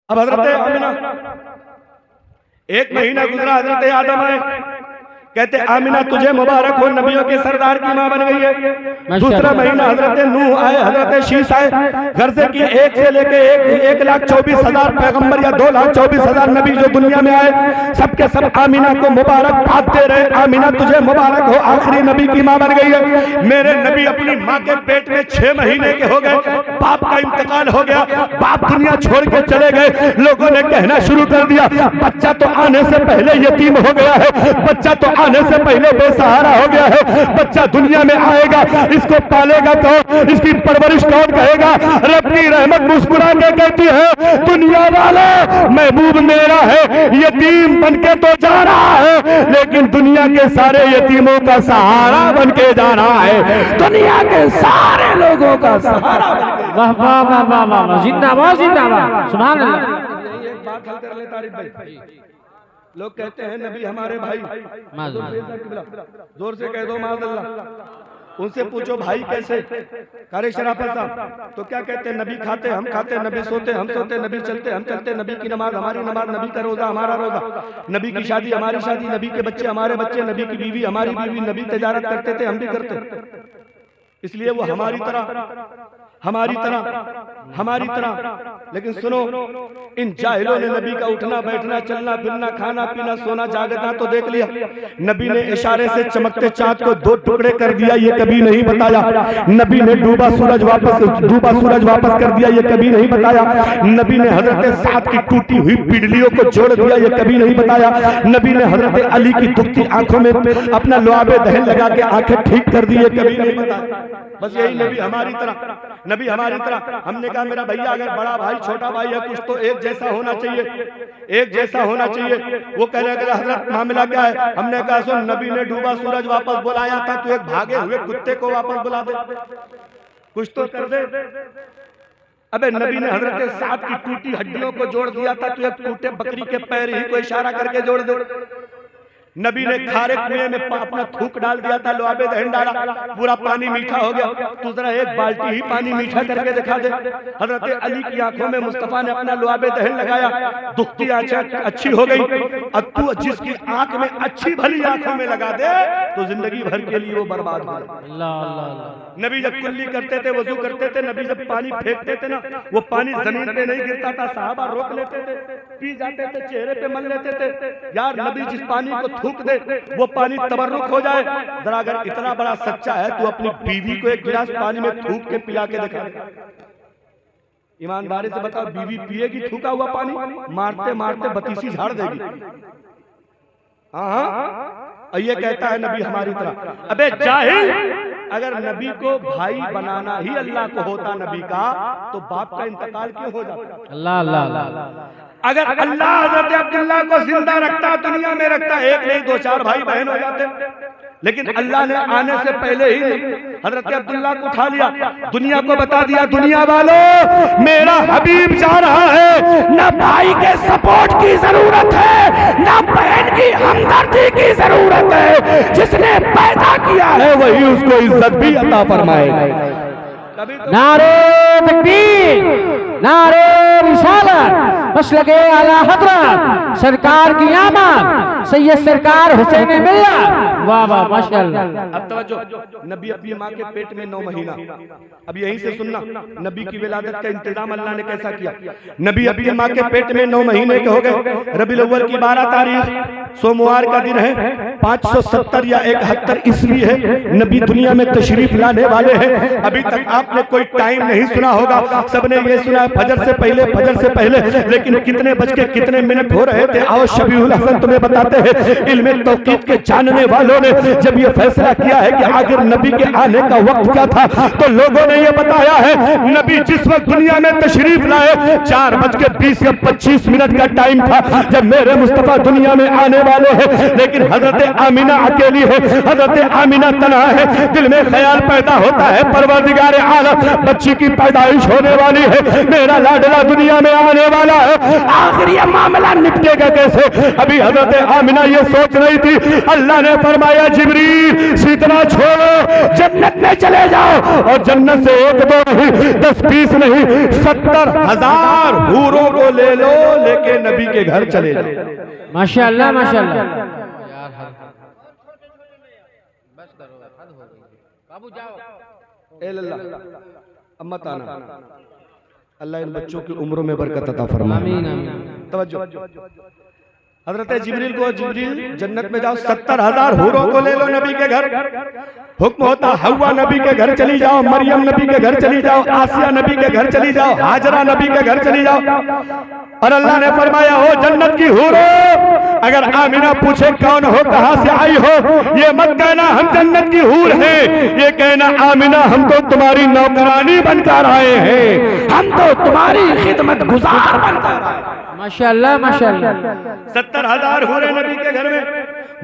अब हजरत आमिना, एक महीना गुजरा, हजरत आदम आए, कहते आमिना तुझे मुबारक हो, नबियों के सरदार की मां बन गई है। दूसरा महीना हजरत नूह आए, हजरत शीश आए, घर से कि 1 से लेके 1,24,000 पैगंबर या 2,24,000 नबी जो दुनिया में आए, सबके सब आमिना को मुबारक बांटते रहे। आमिना तुझे मुबारक हो, आखिरी नबी की मां बन गई है। मेरे नबी अपनी माँ के पेट में 6 महीने के हो गए, बाप का इंतकाल हो गया, बाप दुनिया छोड़ के चले गए। लोगों ने कहना शुरू कर दिया बच्चा तो आने से पहले यतीम हो गया है, बच्चा तो आने से पहले बेसहारा हो गया है, बच्चा दुनिया में आएगा, इसको पालेगा कौन, इसकी परवरिश कौन करेगा। रब की रहमत मुस्कुरा के कहती है दुनिया वाले महबूब मेरा है, यतीम बनके तो जा रहा है, लेकिन दुनिया के सारे यतीमों का सहारा बनके जा रहा है, दुनिया के सारे लोगों का सहारा बनके। वाह वाह वाह वाह वाह, जिंदाबाद जिंदाबाद, सुभान अल्लाह। एक बात हल कर ले तारिफ भाई, लोग कहते हैं नबी हमारे भाई, जोर से कह दो माज़अल्लाह। उनसे पूछो भाई कैसे, करे शराफत साहब तो क्या कहते हैं, नबी खाते हम खाते, नबी सोते हम सोते, नबी चलते हम चलते, नबी की नमाज हमारी नमाज, नबी का रोजा हमारा रोजा, नबी की शादी हमारी शादी, नबी के बच्चे हमारे बच्चे, नबी की बीवी हमारी बीवी, नबी तजारत करते थे हम भी करते, इसलिए वो हमारी तरह हमारी तरह हमारी तरह। लेकिन सुनो, इन जाहिलों ने नबी का उठना बैठना चलना फिरना खाना पीना सोना जागना तो देख लिया, नबी ने इशारे से चमकते चांद को 2 टुकड़े कर दिया ये कभी नहीं बताया, नबी ने डूबा सूरज वापस कर दिया ये कभी नहीं बताया, नबी ने हजरत साद की टूटी हुई पिंडलियों को जोड़ दिया ये कभी नहीं बताया, नबी ने हजरत अली की दुखती आंखों में अपना लुआबे दहन लगा के आंखें ठीक कर दी ये कभी नहीं बताया। बस यही नबी हमारी तरह, नबी हमारी तरह। हमने कहा मेरा भैया अगर बड़ा भाई छोटा भाई है कुछ तो एक जैसा होना चाहिए, एक जैसा होना चाहिए। वो कह रहे हैं हजरत मामला क्या है, हमने कहा सुन नबी ने डूबा सूरज वापस बुलाया था, तू एक भागे हुए कुत्ते को वापस बुला दे, कुछ तो कर दे। अबे नबी ने हजरत साद की टूटी हड्डियों को जोड़ दिया था, तू एक टूटे बकरी के पैर ही को इशारा करके जोड़ दे। नबी ने खारे कुएं में अपना थूक डाल दिया था, लुआबे दहन डाला, पूरा पानी मीठा हो गया, तू जरा एक बाल्टी ही पानी मीठा करके दिखा दे। हजरत अली की आंखों में मुस्तफा ने अपना लुआबे दहन लगाया, दुखती आंखें अच्छी हो गई। अब तू जिसकी आंख में अच्छी भली आंखों में लगा दे तो जिंदगी भर के लिए वो बर्बाद हो जाए। नबी जब कुल्ली करते थे, वजू करते थे, नबी जब पानी फेंकते थे ना, वो पानी जमीन पे नहीं गिरता था, सहाबा रोक लेते थे, पी जाते थे, चेहरे पे मल लेते थे। यार नबी जिस पानी को थूक दे वो पानी तबर्रुक हो जाए। जरा अगर इतना बड़ा सच्चा है तो अपनी बीवी को एक गिलास पानी में थूक के पिला के दिखा, ईमानदारी से बताओ, बीवी पिएगी थूका हुआ पानी? मारते मारते बतीसी झाड़ देगी। हाँ, ये कहता है नबी हमारी तरह। अबे जाहिल, अगर नबी को भाई बनाना ही अल्लाह को होता नबी का, तो बाप का इंतकाल क्यों हो जाता? अल्लाह अल्लाह अल्लाह। अगर अल्लाह हजरत अब्दुल्ला को जिंदा रखता, दुनिया में रखता, 1 नहीं 2 4 भाई बहन हो जाते, लेकिन अल्लाह ने आने से पहले ही हजरत अब्दुल्ला को उठा लिया, दुनिया को बता दिया दुनिया वालों मेरा हबीब जा रहा है, ना भाई के सपोर्ट की जरूरत है, ना बहन की हमदर्दी की जरूरत है, जिसने पैदा किया है वही उसको इज्जत भी अता फरमाएगा। नारे तकबीर, नारे रिसालत, मसलके आला हज़रत सरकार की आमद, सैयद सरकार हुसैन मिल्लत। वाह वाह माशाअल्लाह। अब तवज्जो, नबी अपनी माँ के पेट में 9 महीना, अब यहीं से सुनना नबी की विलादत का इंतजाम अल्लाह ने कैसा किया। नबी अपनी माँ के पेट में 9 महीने के हो गए। रबीउल अव्वल की 12 तारीख सोमवार का दिन है, 570 या 71 ईस्वी है, नबी दुनिया में तशरीफ लाने वाले हैं। अभी तक आपने कोई टाइम नहीं सुना होगा, सबने ये सुना है फजर से पहले, फजर से पहले, लेकिन कितने बज के कितने मिनट हो रहे थे आओ शबीहुल हसन तुम्हें बताते हैं। इल्मे तौकीद के जानने वालों ने जब ये फैसला किया है कि आखिर नबी के आने का वक्त क्या था, तो लोगों ने ये बताया है नबी जिस वक्त दुनिया में तशरीफ लाए 4:20 या 25 मिनट का टाइम था जब मेरे मुस्तफा दुनिया में आने वाले हैं। लेकिन हजरत हजरत आमिना अकेली है, हजरत आमिना तन्हा है, दिल में ख्याल पैदा होता है परवरदिगार आलम बच्ची की पैदाइश होने वाली है, मेरा लाडला दुनिया में आने वाला है, आखिर ये मामला निपटेगा कैसे। अभी हजरत आमिना ये सोच रही थी, अल्लाह ने फरमाया जिब्रील सीतना छोड़ो, जन्नत में चले जाओ और जन्नत से 1 2 नहीं 10 20 नहीं 70,000 हूरों को ले लो, लेके नबी के घर चले जाओ। माशाअल्लाह माशाअल्लाह। अम्मत आना, अल्लाह इन बच्चों की उम्रों में बरकत अता फरमाए। आमीन आमीन। तवज्जो, हजरत जिब्रील को, जिब्रील जन्नत में जाओ, 70,000 हूरों को ले लो नबी के घर। हुक्म होता हव्वा नबी के घर चली जाओ, मरियम नबी के घर चली जाओ, आसिया नबी के घर चली जाओ, हाजरा नबी के घर चली जाओ। और अल्लाह ने फरमाया हो जन्नत की हूरों, अगर आमिना पूछे कौन हो, कहां से आई हो, ये मत कहना हम जन्नत की हूर हैं, ये कहना आमिना हम तो तुम्हारी नौकरानी बनकर आए हैं, हम तो तुम्हारी खिदमत गुजार बनकर आए हैं। माशाअल्लाह माशाअल्लाह। 70,000 हूरें नबी के घर में,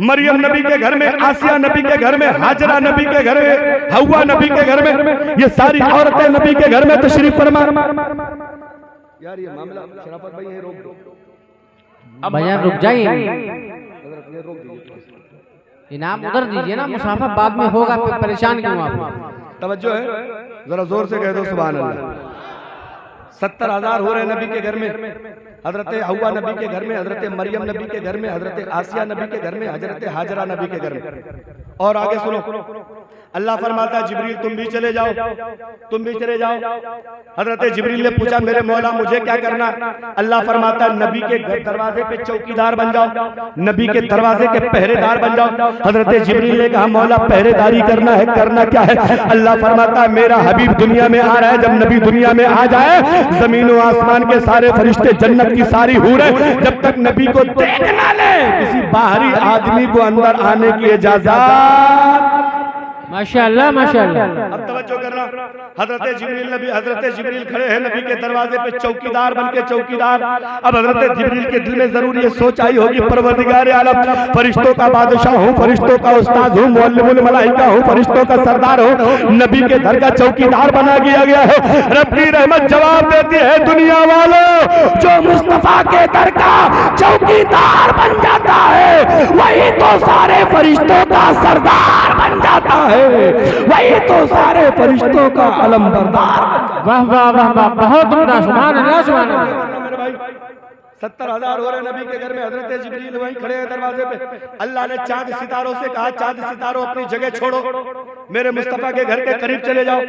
मरियम नबी के घर में, आसिया नबी के घर में, हाजरा नबी के घर में, हव्वा नबी के घर में, ये सारी औरतें नबी के घर में तशरीफ फरमा। यार ये मामला शराफत भाई ये रोक दो, भैया रुक जाइए, ये रोक दीजिए, इनाम उधर दीजिए ना, मुसाफा बाद में होगा, फिर परेशान क्यों आप। तवज्जो है, जरा जोर से कह दो सुभान अल्लाह। 70,000 हो रहे नबी के घर में, हजरत हव्वा नबी के घर में, हजरत मरियम नबी के घर में, हजरत आसिया नबी के घर में, हजरत हाजरा नबी के घर में। और आगे सुनो, अल्लाह फरमाता जिब्रील तुम भी चले जाओ, तुम भी चले जाओ। हजरत जिब्रील ने पूछा मेरे मौला मुझे क्या करना। अल्लाह फरमाता नबी के दरवाजे पे चौकीदार बन जाओ, नबी के दरवाजे के पहरेदार बन जाओ। हजरत जिब्रील ने कहा मौला पहरेदारी करना है, करना क्या है। अल्लाह फरमाता मेरा हबीब दुनिया में आ रहा है, जब नबी दुनिया में आ जाए जमीन व आसमान के सारे फरिश्ते, जन्नत की सारी हूरें, जब तक नबी को देख ना ले किसी बाहरी आदमी को अंदर आने की इजाजत। माशाअल्लाह माशाअल्लाह। अब तवज्जो करना, हजरत जिब्रील नबी, हजरत जिब्रील खड़े हैं नबी के दरवाजे पे चौकीदार बन के, चौकीदार। अब हजरत जिब्रील के दिल में जरूर ये सोच आई होगी परवरदिगार आलम, फरिश्तों का बादशाह हूँ, फरिश्तों का उस्ताद हूँ, मुअल्लिमुल मलाइका हूँ, फरिश्तों का सरदार हूँ, नबी के घर का चौकीदार बना दिया गया है। रब की रहमत जवाब देती है दुनिया वालों, जो मुस्तफा के घर का चौकीदार बन जाता है वही तो सारे फरिश्तों का सरदार बन जाता है, वही तो सारे फरिश्तों का अलम बरदार। वाह वाह वाह वाह, बहुत उम्दा, सुभान अल्लाह सुभान अल्लाह। मेरे भाई 70,000 हो रहे नबी के घर में, हजरत जिब्रील वहीं खड़े हैं दरवाजे पे। अल्लाह ने चांद सितारों से कहा चांद सितारों अपनी जगह छोड़ो, मेरे मुस्तफा के घर के करीब चले जाओ।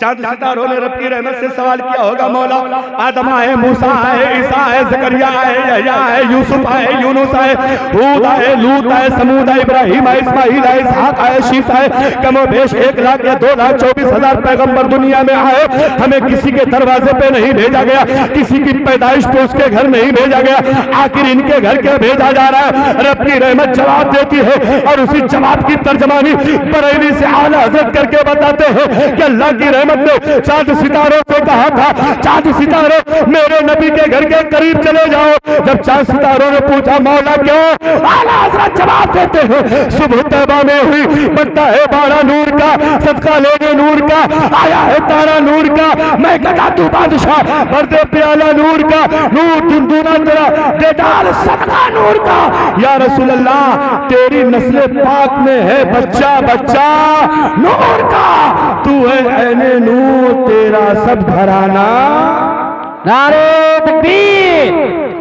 चांद सितारों ने रब की रहमत से सवाल किया होगा मौला आदम आए, मूसा आए, ईसा आए, जकरिया आए, यहया आए, यूसुफ आए, यूनुस आए, हूद आए, लूत आए, समूद आए, इब्राहिम आए, इस्माइल आए, इसहाक आए, शीस आए, कमोबेश 1 लाख या 2,24,000 पैगंबर दुनिया में आए, हमें किसी के दरवाजे पे नहीं भेजा गया, किसी की पैदाइश पे उसके घर नहीं भेजा गया, आखिर इनके घर के भेजा जा रहा है। रब की रहमत जवाब देती है और उसी जवाब की तर्जमानी बरेली से आला हजरत करके बताते हैं कि अल्लाह की रहमत ने चांद सितारों से कहा था चांद सितारों मेरे नबी के घर के करीब चले जाओ। जब चांद सितारों ने पूछा मौला क्यों, आला हजरत जवाब देते हैं सुबह तैबा में हुई बनता है 12 नूर का, सदका लेने नूर का, आया है तारा नूर का, मैं गदा तू बादशाह भर दे प्याला नूर का, नूर टुनटुना तेरा दे डाल सदका नूर का। या रसूल अल्लाह तेरी नस्ल पाक में है बच्चा बच्चा नूर का, तू है ऐने नूर तेरा सब घराना। नारे तकबीर,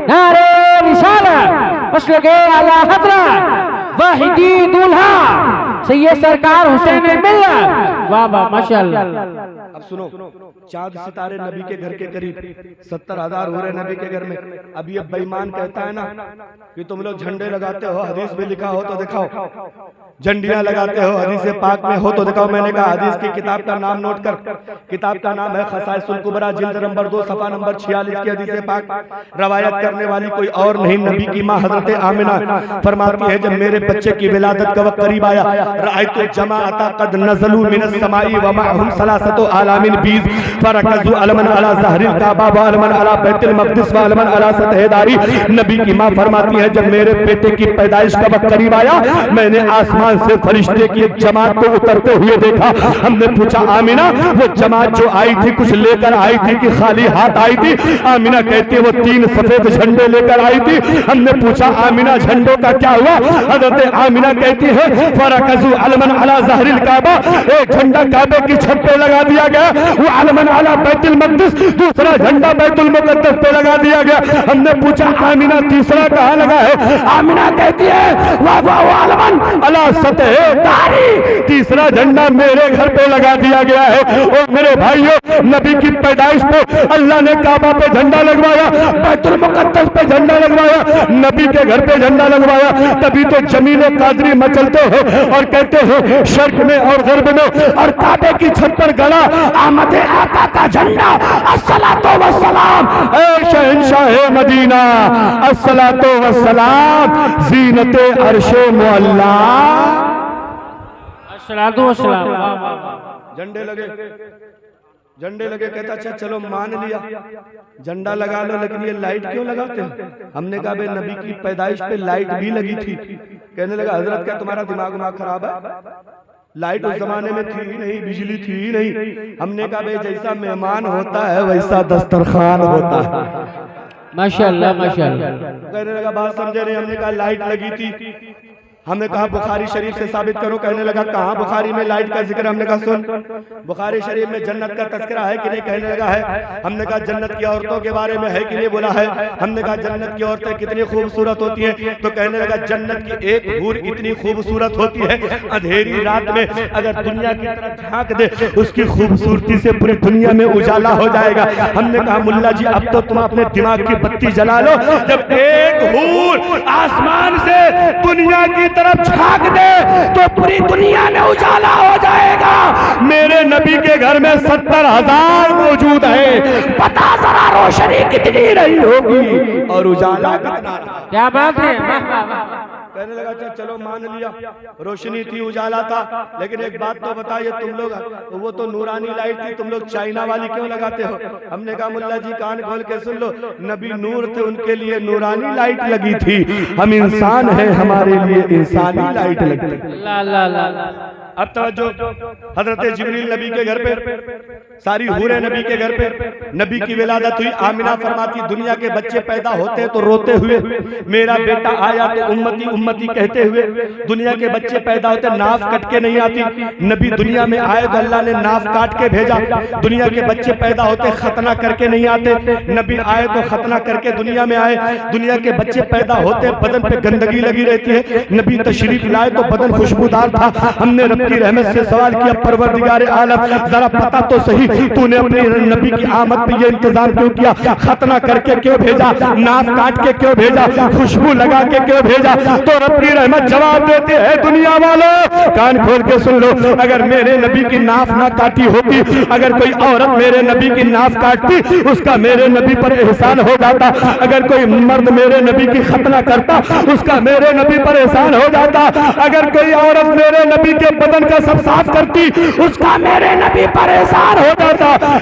नारे रिसालत, मसलके आला हज़रत वाहिदी दूल्हा सैयद सरकार हुसैन मिल्लत। वाह वाह माशाअल्लाह। अब सुनो, चांद सितारे नबी के घर के करीब 70,000 हो रहे नबी के घर में। अब ये बेईमान कहता है ना कि तुम लोग झंडे लगाते हो, हदीस में लिखा हो तो दिखाओ, झंडियां लगाते हो हदीस पाक में हो तो दिखाओ। मैंने कहा हदीस की किताब का नाम नोट कर, किताब का नाम है खसाइसुल कुबरा, जिल्द नंबर 2 सफा नंबर 46 की हदीस पाक। रवायत करने वाली कोई और नहीं, नबी की मां हजरत आमिना फरमाती है जब मेरे बच्चे की विलादत का वक्त करीब आया, रायतु जमाअता कद नज़लू मिनस समाई व माअहुम सलासतु आलामिन 20 फरकजु अलमन अला ज़हरिल काबा व अलमन अला बैतुल मक़दिस व अलमन अला सतह दारी। नबी की मां फरमाती है जब मेरे बेटे की पैदाइश का वक्त करीब आया, मैंने आसमान से फरिश्ते की एक जमात को उतरते हुए देखा। हमने पूछा आमिना वो जमात जो आई थी कुछ लेकर आई थी कि खाली हाथ आई थी? आमिना कहती है वो 3 सफेद झंडे लेकर आई थी। हमने पूछा आमिना झंडों का क्या हुआ? हजरत आमिना कहती है फरकजु अलमन अला ज़हरिल काबा, एक झंडा काबे की छत पे लगा दिया गया, वो अलमन अला बैतुल मक़दिस, दूसरा झंडा बैतुल मुक़द्दस पे लगा दिया गया। हमने पूछा आमिना तीसरा कहाँ लगा है? आमिना कहती है वो अलमन अला सतह दारी, तीसरा झंडा मेरे घर पे लगा दिया गया है। और मेरे भाइयों नबी की पैदाइश पे अल्लाह ने काबा पे झंडा लगवाया, बैतुल मुक़द्दस पे झंडा लगवाया, नबी के घर पे झंडा लगवाया। तभी तो जमीन कादरी मचलते हो और कहते हो शर्क में और गर्ब में और काबे की छत पर गड़ा आमद आका का झंडा। अस्सलातो वस्सलाम ए शहंशाह मदीना, अस्सलातो वस्सलाम ज़ीनते अर्शे मुअल्ला। अस्सलातो वस्सलाम। झंडे लगे कहता अच्छा चलो मान लिया झंडा लगा लो, लेकिन ये लाइट क्यों लगाते हो? हमने कहा भाई नबी की पैदाइश पे लाइट भी लगी थी। कहने लगा हजरत क्या तुम्हारा दिमाग खराब है? लाइट उस जमाने में थी ही नहीं, बिजली थी ही नहीं। हमने कहा भाई जैसा मेहमान होता है वैसा दस्तरखान होता है। माशाअल्लाह माशाअल्लाह। कहने लगा बात समझे नहीं। हमने कहा लाइट लगी थी। हमने कहा बुखारी शरीफ से साबित करो। कहने लगा कहाँ बुखारी में लाइट का जिक्र? हमने कहा सुन बुखारी शरीफ में जन्नत का तस्करा है कि नहीं? कहने लगा है। हमने कहा जन्नत की औरतों के बारे में है कि नहीं? बोला है। हमने कहा जन्नत की औरतें कितनी खूबसूरत होती हैं? तो कहने लगा जन्नत की एक हूर इतनी खूबसूरत होती है अंधेरी रात में अगर दुनिया की तरफ झांक दे उसकी खूबसूरती से पूरी दुनिया में उजाला हो जाएगा। हमने कहा मुल्ला जी अब तो तुम अपने दिमाग की बत्ती जला लो। जब एक हूर आसमान से दुनिया की तरफ झांक दे तो पूरी दुनिया में उजाला हो जाएगा। मेरे नबी के घर में 70,000 मौजूद है, पता जरा रोशनी कितनी रही होगी और उजाला कितना। क्या बात है? कहने लगा अच्छा चलो मान लिया रोशनी थी उजाला था, लेकिन एक बात तो बताइए तुम लोग वो तो नूरानी लाइट थी, तुम लोग चाइना वाली क्यों लगाते हो? हमने कहा मुल्ला जी कान खोल के सुन लो, नबी नूर थे उनके लिए नूरानी लाइट लगी थी, हम इंसान हैं हमारे लिए इंसानी लाइट लगी। अब तवज्जो, हजरत जिब्रील नबी के घर पे सारी हूरें नबी के घर पे नबी की विलादत हुई। आमिना फरमाती दुनिया के बच्चे पैदा होते हैं तो रोते हुए, मेरा बेटा आया तो उम्मती उम्मती कहते हुए। दुनिया के बच्चे पैदा होते नाफ कट के नहीं आती, नबी दुनिया में आए तो अल्लाह ने नाफ काट के भेजा। दुनिया के बच्चे पैदा होते खतना करके नहीं आते, नबी आए तो खतना करके दुनिया में आए। दुनिया के बच्चे पैदा होते बदन पे गंदगी लगी रहती है, नबी तशरीफ लाए तो बदन खुशबूदार था। हमने रब की रहमत से सवाल किया परवरदिगार आलम जरा पता तो सही तूने अपने नबी की आमद पे ये इंतजाम क्यों किया? खतना करके क्यों भेजा? नाक काट के क्यों भेजा? खुशबू लगा के क्यों भेजा? तो रब की रहमत जवाब देते हैं दुनिया वालों कान खोल के सुन लो, अगर मेरे नबी की नाफ ना काटी होती, अगर कोई औरत मेरे नबी की नाफ काटती उसका मेरे नबी पर एहसान हो जाता। अगर कोई मर्द मेरे नबी की खतना करता उसका मेरे नबी पर एहसान हो जाता। अगर कोई औरत मेरे नबी के बदन का सब साफ करती उसका मेरे नबी पर एहसान हो जाता।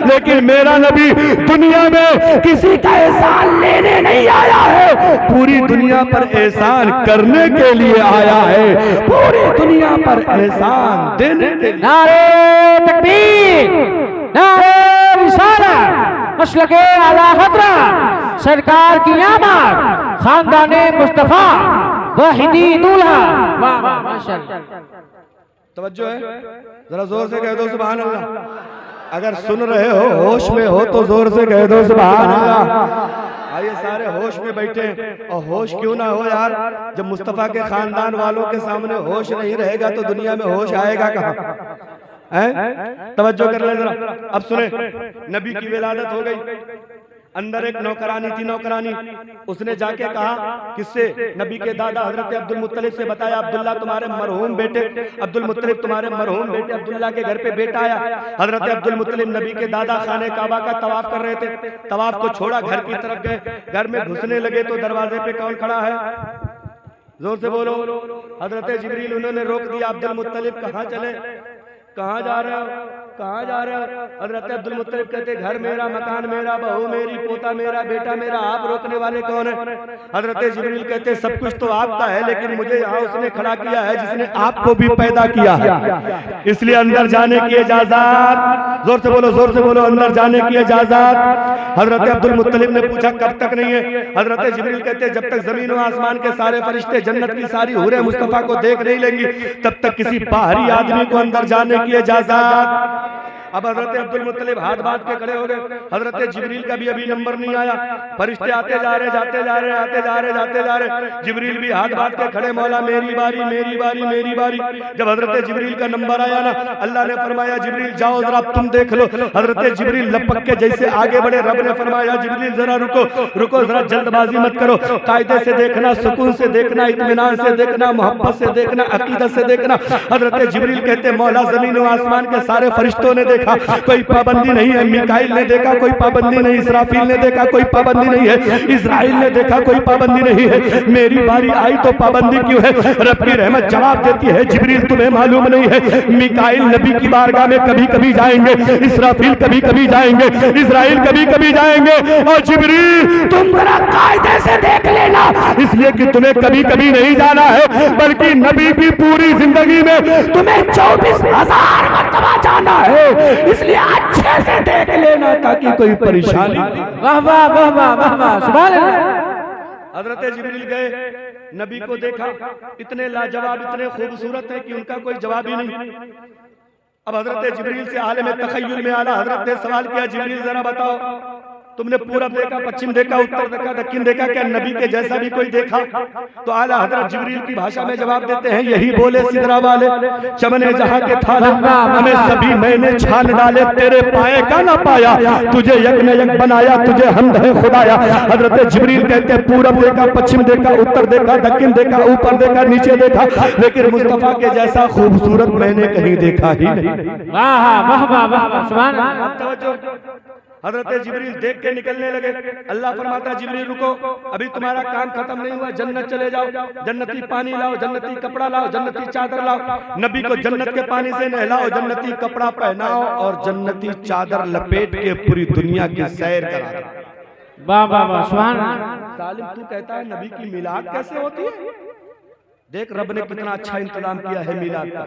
लेकिन मेरा नबी दुनिया में किसी का एहसान लेने नहीं आया है, पूरी दुनिया पर एहसान करने के लिए आया है, पूरी दुनिया पर एहसान देने के लिए। नारे तकबीर, नारे रिसालत, मसलके आला हज़रत सरकार की आमद, खानदाने मुस्तफा वाहिदी दूल्हा। वाह वाह माशाअल्लाह। तवज्जो है, जरा जोर से कह दो सुभान अल्लाह। अगर सुन रहे हो होश में हो तो जोर से कह दो सुभान अल्लाह। आइए सारे होश में बैठे, और होश क्यों ना हो यार, जब मुस्तफा के खानदान वालों के सामने होश नहीं रहेगा तो दुनिया में होश आएगा कहाँ? तवज्जो कर ले जरा। अब सुने, नबी की विलादत हो गई, अंदर एक नौकरानी थी, नौकरानी उसने जाके कहा किससे? नबी के दादा हजरत अब्दुल मुत्तलिब से बताया अब्दुल्ला तुम्हारे मरहूम बेटे, अब्दुल मुत्तलिब तुम्हारे मरहूम बेटे अब्दुल्ला के घर पे बेटा आया। हजरत अब्दुल मुत्तलिब नबी के दादा खाने काबा का तवाफ कर रहे थे, तवाफ को छोड़ा घर की तरफ गए, घर में घुसने लगे तो दरवाजे पे कौन खड़ा है? जोर से बोलो। हजरत जिब्रील उन्होंने रोक दिया, अब्दुल मुत्तलिब कहाँ चले, कहाँ जा रहे हो? कहाँ जा रहे हो? हजरत अब्दुल मुत्तलिब कहते घर मेरा, मकान मेरा, बहू मेरी, पोता मेरा, बेटा मेरा, आप रोकने वाले कौन है? हजरत जिब्रील कहते सब कुछ तो आपका है, लेकिन मुझे यहाँ उसने खड़ा किया है जिसने आपको भी पैदा किया है, इसलिए अंदर जाने की इजाजत। जोर से बोलो, जोर से बोलो, अंदर जाने की इजाजत। हजरत अब्दुल मुत्तलिब ने पूछा कब तक नहीं है? हजरत जिब्रील कहते जब तक जमीन और आसमान के सारे फरिश्ते जन्नत की सारी हूरें मुस्तफा को देख नहीं लेंगी, तब तक किसी बाहरी आदमी को अंदर जाने की इजाजत। अब हजरत अब्दुल मुत्तलिब हाथ बांध के खड़े हो गए। हजरत जिब्रील का भी अभी नंबर नहीं आया, फरिश्ते आते जा रहे, जाते जा रहे, आते जा रहे, जाते जा रहे। जिब्रील भी हाथ बांध के खड़े, मौला मेरी बारी, मेरी बारी, मेरी बारी। जब हजरत जिब्रील का नंबर आया ना, अल्लाह ने फरमाया जिब्रील जाओ जरा तुम देख लो। हजरत जिब्रील लपक के जैसे आगे बढ़े, रब ने फरमाया जिब्रील जरा रुको, रुको जरा, जल्दबाजी मत करो, कायदे से देखना, सुकून से देखना, इत्मीनान से देखना, मोहब्बत से देखना, अकीदत से देखना। हजरत जिब्रील कहते मौला जमीन और आसमान के सारे फरिश्तों ने देखा, कोई पाबंदी नहीं है। मिकाइल ने देखा, कोई पाबंदी नहीं। इसराफील ने देखा, कोई पाबंदी नहीं है। इजराइल ने देखा, कोई पाबंदी नहीं है। मेरी बारी आई तो पाबंदी क्यों है? रब की रहमत जवाब देती है जिब्रील तुम्हें मालूम नहीं है, मिकाइल नबी की बारगाह में कभी कभी जाएंगे, इसराफील कभी कभी जाएंगे, इजराइल कभी कभी जाएंगे, और जिब्रील तुम जरा कायदे से देख लेना, इसलिए कि तुम्हें कभी कभी नहीं जाना है, बल्कि नबी की पूरी जिंदगी में तुम्हें 24,000 मरतबा जाना है, इसलिए अच्छे से देख लेना ताकि कोई परेशानी। वाह वाह वाह वाह वाह वाह, सुभान अल्लाह। हजरत जिब्रील गए, नबी को देखा, इतने लाजवाब, इतने खूबसूरत है कि उनका कोई जवाब ही नहीं। अब हजरत जिब्रील से आलम तखय्युल में आला हजरत ने सवाल किया जिब्रील जरा बताओ तुमने पूरब देखा, पश्चिम देखा, उत्तर देखा, दक्षिण देखा, क्या नबी के जैसा भी कोई देखा? तो आला हजरत जिब्रील की भाषा में जवाब देते हैं यही बोले सिदरा वाले, चमने जहां के थाले हमें सभी मैंने छान डाले, तेरे पाए का ना पाया, तुझे यक न यक बनाया, तुझे हमद है खुदाया। हजरत जिब्रील कहते पूरब देखा, पश्चिम देखा, उत्तर देखा, दक्षिण देखा, ऊपर देखा, नीचे देखा, लेकिन मुस्तफा के जैसा खूबसूरत मैंने कहीं देखा ही नहीं। वाह वाह वाह वाह, सुभान अल्लाह। हजरत जिब्रील देख के निकलने लगे। अल्लाह फरमाता जिब्रील रुको, अभी तुम्हारा काम खत्म नहीं हुआ, जन्नत चले जाओ, जन्नती पानी लाओ, जन्नती कपड़ा लाओ, जन्नती चादर लाओ, नबी को जन्नत के पानी से नहलाओ, जन्नती कपड़ा पहनाओ और जन्नती चादर लपेट के पूरी दुनिया की सैर कराओ। वाह वाह वाह, सुभान अल्लाह। सालिम तू कहता है नबी की मिलाद कैसे होती है? देख रब ने कितना अच्छा इंतजाम किया है मिलाद का।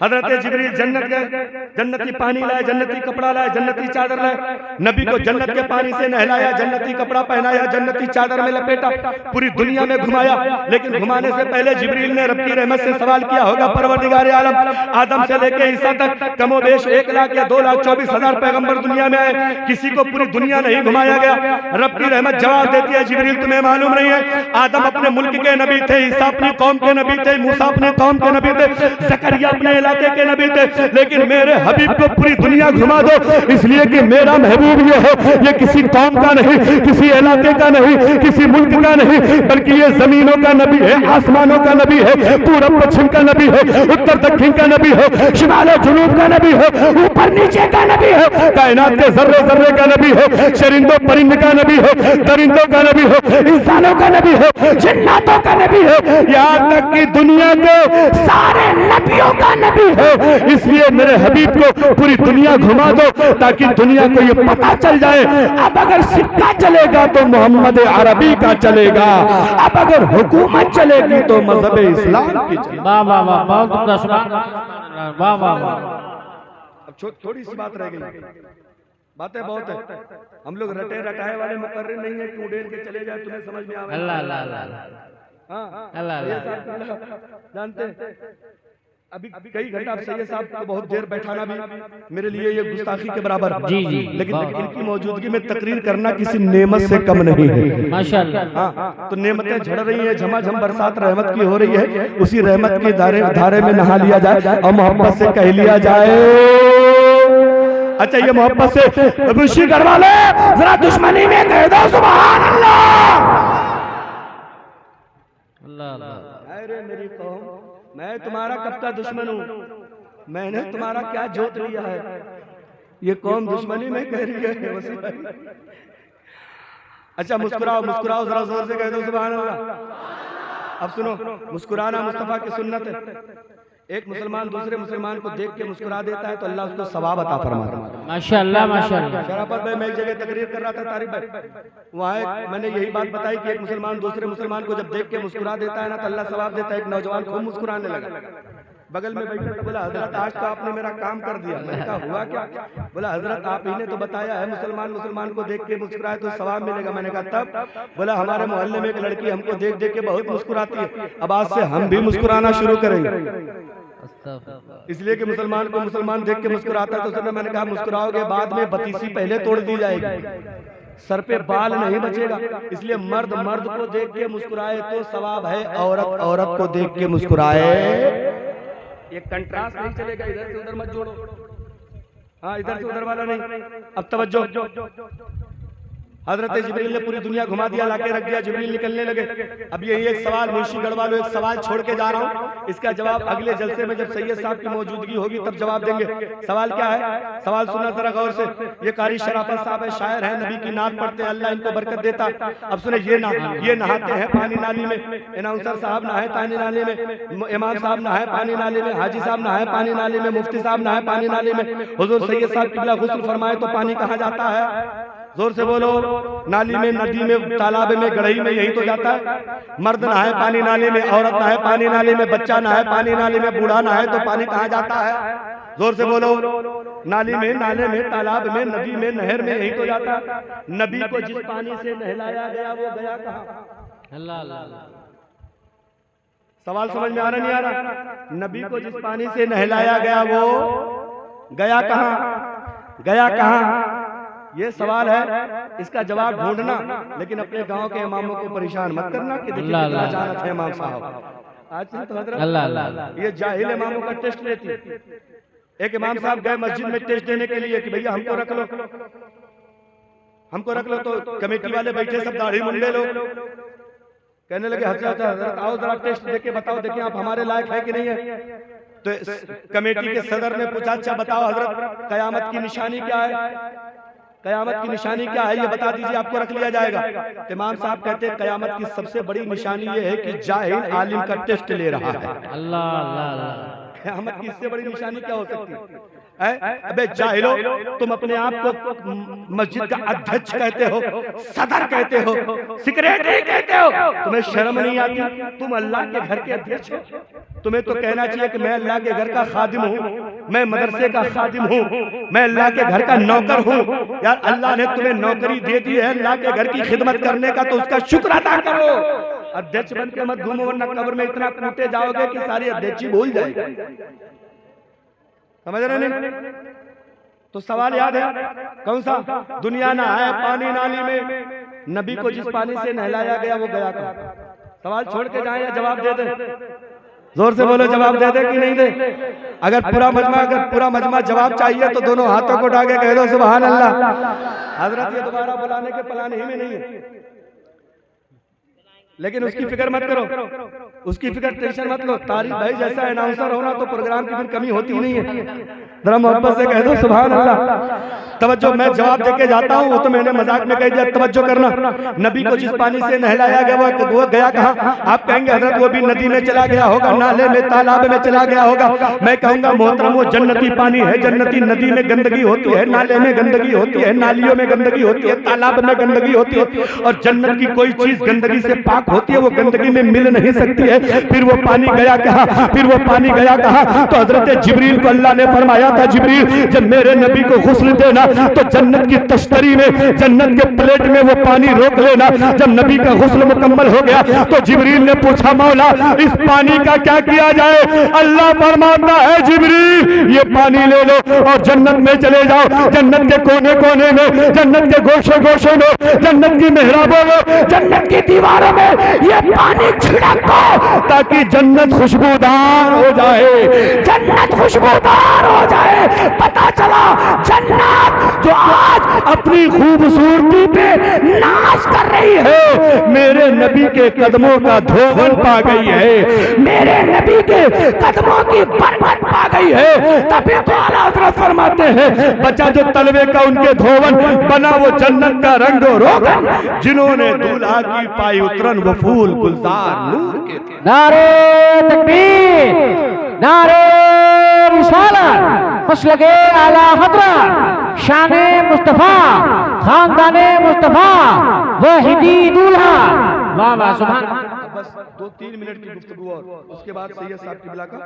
हजरत जिब्रील जन्नत गए, जन्नती पानी लाए, जन्नती कपड़ा लाए, जन्नती चादर लाए, नबी को जन्नत के पानी से नहलाया, जन्नती कपड़ा पहनाया, जन्नती चादर में लपेटा, पूरी दुनिया में घुमाया। लेकिन घुमाने से पहले जिब्रील ने रब की रहमत से सवाल किया होगा परवरदिगार आलम, आदम से लेके ईसा तक कमोबेश 1 लाख या 2,24,000 पैगंबर दुनिया में आए, किसी को पूरी दुनिया नहीं घुमाया गया। रब की रहमत जवाब देती है जिब्रील तुम्हें मालूम नहीं है, आदम अपने मुल्क के नबी थे, ईसा अपनी कौम के नबी थे, मूसा अपने कौम के नबी थे, जकरिया अपने इलाके के नबी थे, लेकिन मेरे हबीब को पूरी दुनिया घुमा दो, इसलिए कि मेरा महबूब ये है, ये किसी कौम का नहीं, किसी इलाके का नहीं, किसी मुल्क का नहीं, बल्कि ये जमीनों का नबी है, आसमानों का नबी है, पूरब पश्चिम का नबी है, उत्तर दक्षिण का नबी है, शिमाल जुनूब का नबी है, ऊपर नीचे का नबी है, कायनात के जर्रे जर्रे का नबी है, चरिंदों परिंद का नबी है, दरिंदों का नबी है, इंसानों का नबी है, जिन्नातों का नबी है, यहाँ तक कि दुनिया के सारे नबियों का नबी है। इसलिए मेरे हबीब को पूरी दुनिया घुमा दो ताकि दुनिया को ये पता चल जाए, अब अगर सिक्का चलेगा तो मोहम्मद अरबी का चलेगा, अब अगर हुकूमत चलेगी तो मजहब इस्लाम की चलेगी। वाह वाह वाह, बहुत सुभान, वाह वाह वाह। अब थोड़ी सी बात रह गई, बातें बहुत है, हम लोग रटे रटाए वाले मुकर्रिर नहीं है कि उड़ेल के चले जाए तुम्हें समझ में आवे। अल्लाह अल्लाह अल्लाह, हाँ अल्लाह जानते हैं अभी कई घंटा अब सैयद साहब को बहुत देर बैठाना भी मेरे लिए ये गुस्ताखी के बराबर, जी जी, लेकिन इनकी मौजूदगी में तकरीर करना किसी नेमत से कम नहीं है। माशाअल्लाह। हाँ, तो नेमतें झड़ रही है, झमाझम बरसात रहमत की हो रही है, उसी रहमत की धारे में नहा लिया जाए और मोहब्बत से कह लिया जाए। अच्छा ये मोहब्बत से ऋषि घर वाले जरा दुश्मनी में कह दो सुभान अल्लाह। अरे मेरी कौम, मैं तुम्हारा कब का दुश्मन हूँ, मैंने तुम्हारा क्या जोत लिया है, ये कौम दुश्मनी में कह रही है वसी भाई। अच्छा मुस्कुराओ मुस्कुराओ जरा जोर से कह दो सुभान अल्लाह। अब सुनो, मुस्कुराना मुस्तफा की सुन्नत है, एक मुसलमान दूसरे मुसलमान को देख के मुस्कुरा देता है तो अल्लाह उसको सवाब अता फरमाता है। माशाअल्लाह माशाअल्लाह। शराफत भाई, मैं एक जगह तकरीर कर रहा था तारिफ भाई, वहाँ मैंने यही बात बताई कि एक मुसलमान दूसरे मुसलमान को जब देख के मुस्कुरा देता है ना तो अल्लाह सवाब देता है। एक नौजवान खूब मुस्कुराने लगा, बगल में बैठा था, बोला हजरत आज तो आपने मेरा काम कर दिया। मैंने कहा हुआ क्या? बोला हजरत आप ही ने तो बताया है मुसलमान मुसलमान को देख के मुस्कुराए तो सवाब मिलेगा। मैंने कहा तब? बोला हमारे मोहल्ले में एक लड़की हमको देख देख के बहुत मुस्कुराती है, अब आज से हम भी मुस्कुराना शुरू करेंगे। इसलिए कि मुसलमान को मुसलमान देख के मुस्कुराता है तो उसने, मैंने कहा मुस्कुराओगे बाद में बतीसी पहले तोड़ दी जाएगी, सर पे बाल नहीं बचेगा। इसलिए मर्द मर्द को देख के मुस्कुराए तो सवाब है, औरत औरत को देख के मुस्कुराए। ये कंट्रास्ट नहीं चलेगा, इधर से उधर मत जोड़ो, हाँ इधर से उधर वाला नहीं। अब तवज्जो, हजरत जिब्रील ने पूरी दुनिया घुमा दिया, लाके रख दिया, जिब्रील निकलने लगे। अब यही एक सवाल मुंशी गढ़वालो, एक सवाल छोड़ के जा रहा हूँ, इसका जवाब अगले जलसे में जब सैयद साहब की मौजूदगी होगी तब जवाब देंगे। सवाल क्या है? सवाल सुना जरा गौर से। ये कारी शराफत साहब है, शायर है, नबी की नात पढ़ते हैं, अल्लाह इनको बरकत देता। अब सुने, ये नहाते हैं पानी नाली में, अनाउंसर साहब नहाए पानी नाली में, इमाम साहब नहाए पानी नाली में, हाजी साहब नहाए पानी नाली में, मुफ्ती साहब नहाए पानी नाली में। हुजूर सैयद साहब किबला गुस्ल फरमाए तो पानी कहाँ जाता है? जोर से बोलो। नाली में, नदी में, तालाब में, गढ़ई में, यही तो जाता है। मर्द नहाए पानी नाली में, औरत नहाए पानी नाली में, बच्चा नहाए पानी नाली में, बूढ़ा नहाए तो पानी कहाँ जाता है? जोर से बोलो। नाली में, नाले में, तालाब में, नदी में, नहर में, यही तो जाता है। नबी को जिस पानी से नहलाया गया वो गया कहाँ? अल्लाह अल्लाह। सवाल समझ में आ रहा नहीं आ रहा? नबी को जिस पानी से नहलाया गया वो गया कहाँ? गया कहाँ? ये सवाल है, इसका जवाब ढूंढना, लेकिन अपने गांव के इमामों को परेशान मत करना कि देखिए कितना जानत है इमाम साहब। आज तो हजरत ये जाहिल इमामों का टेस्ट लेती है। एक इमाम साहब गए मस्जिद में टेस्ट देने के लिए कि भैया हमको रख लो, हमको रख लो। तो कमेटी वाले बैठे सब दाढ़ी मुंडे लोग, कहने लगे हजरत आओ जरा टेस्ट देके बताओ, देखिए आप हमारे लायक है कि नहीं है। तो कमेटी के सदर ने पूछा, अच्छा बताओ हजरत कयामत की निशानी क्या है? कयामत की निशानी क्या है ये बता दीजिए, आपको रख लिया जाएगा। इमाम साहब कहते हैं कयामत की सबसे बड़ी निशानी ये है कि जाहिल आलिम का टेस्ट ले रहा है। अल्लाह अल्लाह। कयामत की इससे बड़ी निशानी क्या हो सकती है? अबे जाहिलो, तुम अपने आप को मस्जिद का अध्यक्ष कहते हो, सदर कहते हो, सेक्रेटरी कहते हो, तुम्हें शर्म नहीं आती? तुम अल्लाह के घर के अध्यक्ष हो। तुम्हें तो कहना चाहिए कि मैं अल्लाह के घर का खादिम हूँ, मैं मदरसे का खादिम हूँ, मैं अल्लाह के घर का नौकर हूँ। यार अल्लाह ने तुम्हें नौकरी दे दी है अल्लाह के घर की खिदमत करने का, तो उसका शुक्र अदा करो। अध्यक्ष बन के मत घूमो, वरना कब्र में इतना कूटे जाओगे कि सारी अध्यक्षी भूल जाएगी। समझ रहे नहीं? तो सवाल याद है कौन सा? दुनिया नहाए पानी नाली में, नबी को जिस पानी से नहलाया गया वो गया कहाँ? सवाल छोड़ के जाए या जवाब दे दे? जोर से बोलो, जवाब दे दे कि नहीं दे? अगर पूरा मजमा जवाब चाहिए तो दोनों हाथों को उठा के कह दो सुभान अल्लाह। हजरत ये दोबारा बुलाने के प्लान ही में नहीं है, लेकिन उसकी फिक्र मत करो, उसकी फिक्र टेंशन मत लो। तारिक भाई जैसा अनाउंसर होना तो प्रोग्राम की फिर कमी होती नहीं है। जरा मोहब्बत से कह दो सुभान अल्लाह। तवज्जो, मैं जवाब देके जाता हूँ, वो तो मैंने मजाक में कह दिया, तवज्जो करना। नबी को जिस पानी से नहलाया गया वो गया कहाँ? आप कहेंगे हजरत वो भी नदी में चला गया होगा, नाले में, तालाब में चला गया होगा। मैं कहूंगा मोहतरम वो जन्नती पानी है, जन्नती नदी में गंदगी होती है, नाले में गंदगी होती है, नालियों में गंदगी होती है, तालाब में गंदगी होती है, और जन्नत की कोई चीज गंदगी से पाक होती है वो गंदगी में मिल नहीं सकती है। फिर वो पानी गया कहाँ? फिर वो पानी गया कहाँ? तो हजरत जिब्रील को अल्लाह ने फरमाया था, जिब्रील जब मेरे नबी को गुस्ल देना तो जन्नत की तश्तरी में, जन्नत के प्लेट में वो पानी रोक लेना। जब नबी का गुस्ल मुकम्मल हो गया तो जिब्रील ने पूछा, मौला इस पानी का क्या किया जाए? अल्लाह फरमाता है, जिब्रील ये पानी ले लो और जन्नत में चले जाओ। जन्नत के कोने कोने में, जन्नत के गोशे गोशे में, जन्नत की मेहराबों में, जन्नत की दीवारों में ये पानी छिड़को ताकि जन्नत खुशबूदार हो जाए, जन्नत खुशबूदार हो जाए। पता चला जन्नत जो आज अपनी खूबसूरती पे नाश कर रही है, मेरे नबी के कदमों का धोवन पा गई है, मेरे नबी के कदमों की बरकत पा गई है। तभी तो आला हज़रत फरमाते हैं, बचा जो तलवे का उनके धोवन, बना वो जन्नत का रंग रोगन, जिन्होंने दूल्हा की पाई उतरन वो फूल गुलजार नूर के। नारे तकबीर। नारे रिसालत मसलके आला हजरत शाने मुस्तफा खानदाने मुस्तफा वाहिदी दूल्हा। वाह वाह सुभान। बस 2-3 मिनट की गुफ्तगू और उसके बाद सैयद साहब किबला का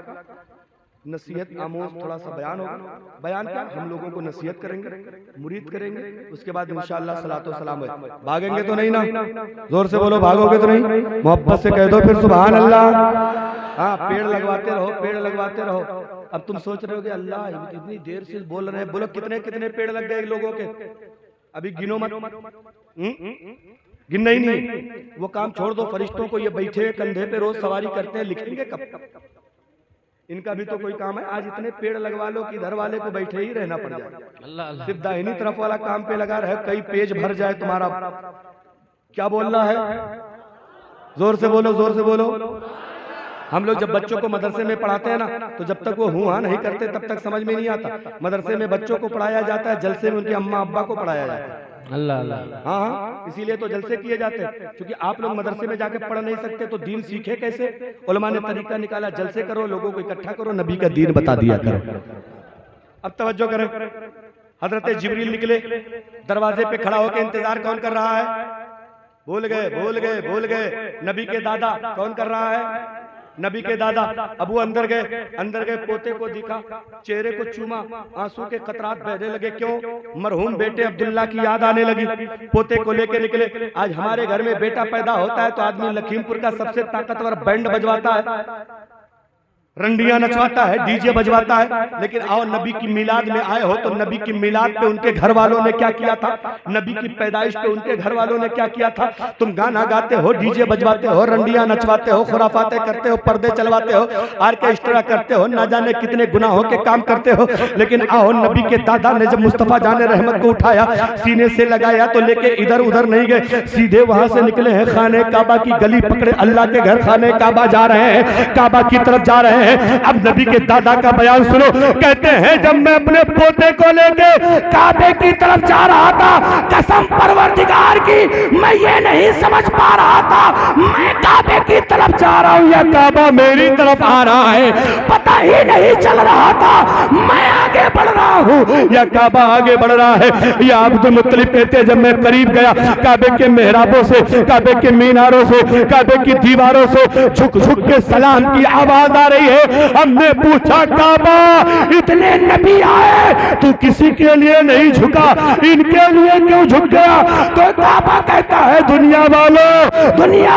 नसीहत आमोज थोड़ा सा बयान होगा। बयान क्या, हम लोगों को नसीहत करेंगे, मुरीद करेंगे, उसके बाद इंशाअल्लाह सलातो सलाम है। भागेंगे तो नहीं ना? जोर से बोलो, भागोगे तो नहीं? मोहब्बत से कह दो फिर सुभान अल्लाह। हाँ, पेड़ लगवाते रहो, पेड़ लगवाते रहो। अब तुम सोच रहे हो कि अल्लाह इतनी देर से बोल रहे हैं, बोलो कितने कितने पेड़ लग गए लोगों के, अभी गिनो मत। गिनना ही नहीं, वो काम छोड़ दो। फरिश्तों को ये बैठे कंधे पे रोज सवारी करते हैं, लिखेंगे कब? इनका भी तो कोई काम है। आज इतने पेड़ लगवा लो कि इधर वाले को बैठे ही रहना पड़ जाए। सिर्फ दाहिनी तरफ वाला काम पे लगा रहे, कई पेज भर जाए तुम्हारा। क्या बोलना है? जोर से बोलो, जोर से बोलो। हम लोग जब बच्चों को मदरसे में पढ़ाते हैं ना, तो जब तक वो हूँ हाँ नहीं करते तब तक समझ में नहीं आता। मदरसे में बच्चों को पढ़ाया जाता है, जलसे में उनके अम्मा अब्बा को पढ़ाया जाता है। अल्लाह अल्लाह। हाँ हाँ, इसीलिए तो जलसे किए जाते हैं, क्योंकि आप लोग मदरसे में जाके पढ़ नहीं सकते तो दीन सीखे कैसे? उलमा ने तरीका निकाला, जलसे करो, लोगों को इकट्ठा करो, नबी का दीन बता दिया करो। अब तवज्जो करें, हजरत जिब्रील निकले, दरवाजे पे खड़ा होकर इंतजार कौन कर रहा है? भूल गए, भूल गए, भूल गए। नबी के दादा कौन कर रहा है? नबी के दादा। अबू अंदर गए, पोते को दिखा, चेहरे को चूमा, आंसू के कतरात बहने लगे। क्यों? मरहूम बेटे अब्दुल्ला की याद आने लगी। पोते को लेके निकले। आज हमारे घर में बेटा पैदा होता है तो आदमी लखीमपुर का सबसे ताकतवर बैंड बजवाता है, रंडियां नचवाता है, डीजे बजवाता है। लेकिन आओ नबी की मिलाद में आए हो तो नबी की मिलाद पे उनके घर वालों ने क्या किया था? नबी की पैदाइश पे उनके घर वालों ने क्या किया था? तुम गाना गाते हो, डीजे बजवाते हो, रंडियां नचवाते हो, खुराफाते करते हो, पर्दे चलवाते हो, ऑर्केस्ट्रा करते हो, ना जाने कितने गुनाहों के काम करते हो। लेकिन आओ नबी के दादा ने जब मुस्तफा जाने रहमत को उठाया, सीने से लगाया तो लेके इधर उधर नहीं गए, सीधे वहां से निकले हैं, खाने काबा की गली पकड़े, अल्लाह के घर खाने काबा जा रहे हैं, काबा की तरफ जा रहे हैं। अब नबी के दादा का बयान सुनो। कहते हैं जब मैं अपने पोते को लेके काबे की तरफ जा रहा था, कसम परवरदिगार की मैं ये नहीं समझ पा रहा था मैं काबे की तरफ जा रहा हूं या काबा मेरी तरफ आ रहा है। पता ही नहीं चल रहा था मैं आगे बढ़ रहा हूं या काबा आगे बढ़ रहा है। या अब्दुल मुत्तलिब कहते हैं जब मैं करीब गया, काबे के मेहराबों से, काबे के मीनारों से, काबे की दीवारों से झुक झुक के सलाम की आवाज आ रही है। हमने पूछा काबा इतने नबी आए तू किसी के लिए नहीं झुका, इनके लिए क्यों झुक गया? तो काबा कहता है दुनिया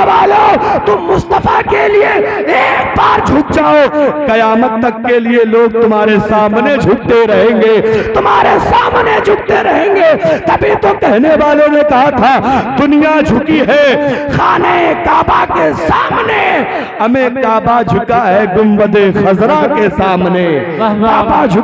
वालों तुम मुस्तफा के लिए एक बार झुक जाओ, कयामत तक के लिए लोग तुम्हारे सामने झुकते रहेंगे, तुम्हारे सामने झुकते रहेंगे। तभी तो कहने वालों ने कहा था दुनिया झुकी है खाने काबा के सामने, हमें काबा झुका है गुंबद खजरा के सामने। काबा झुक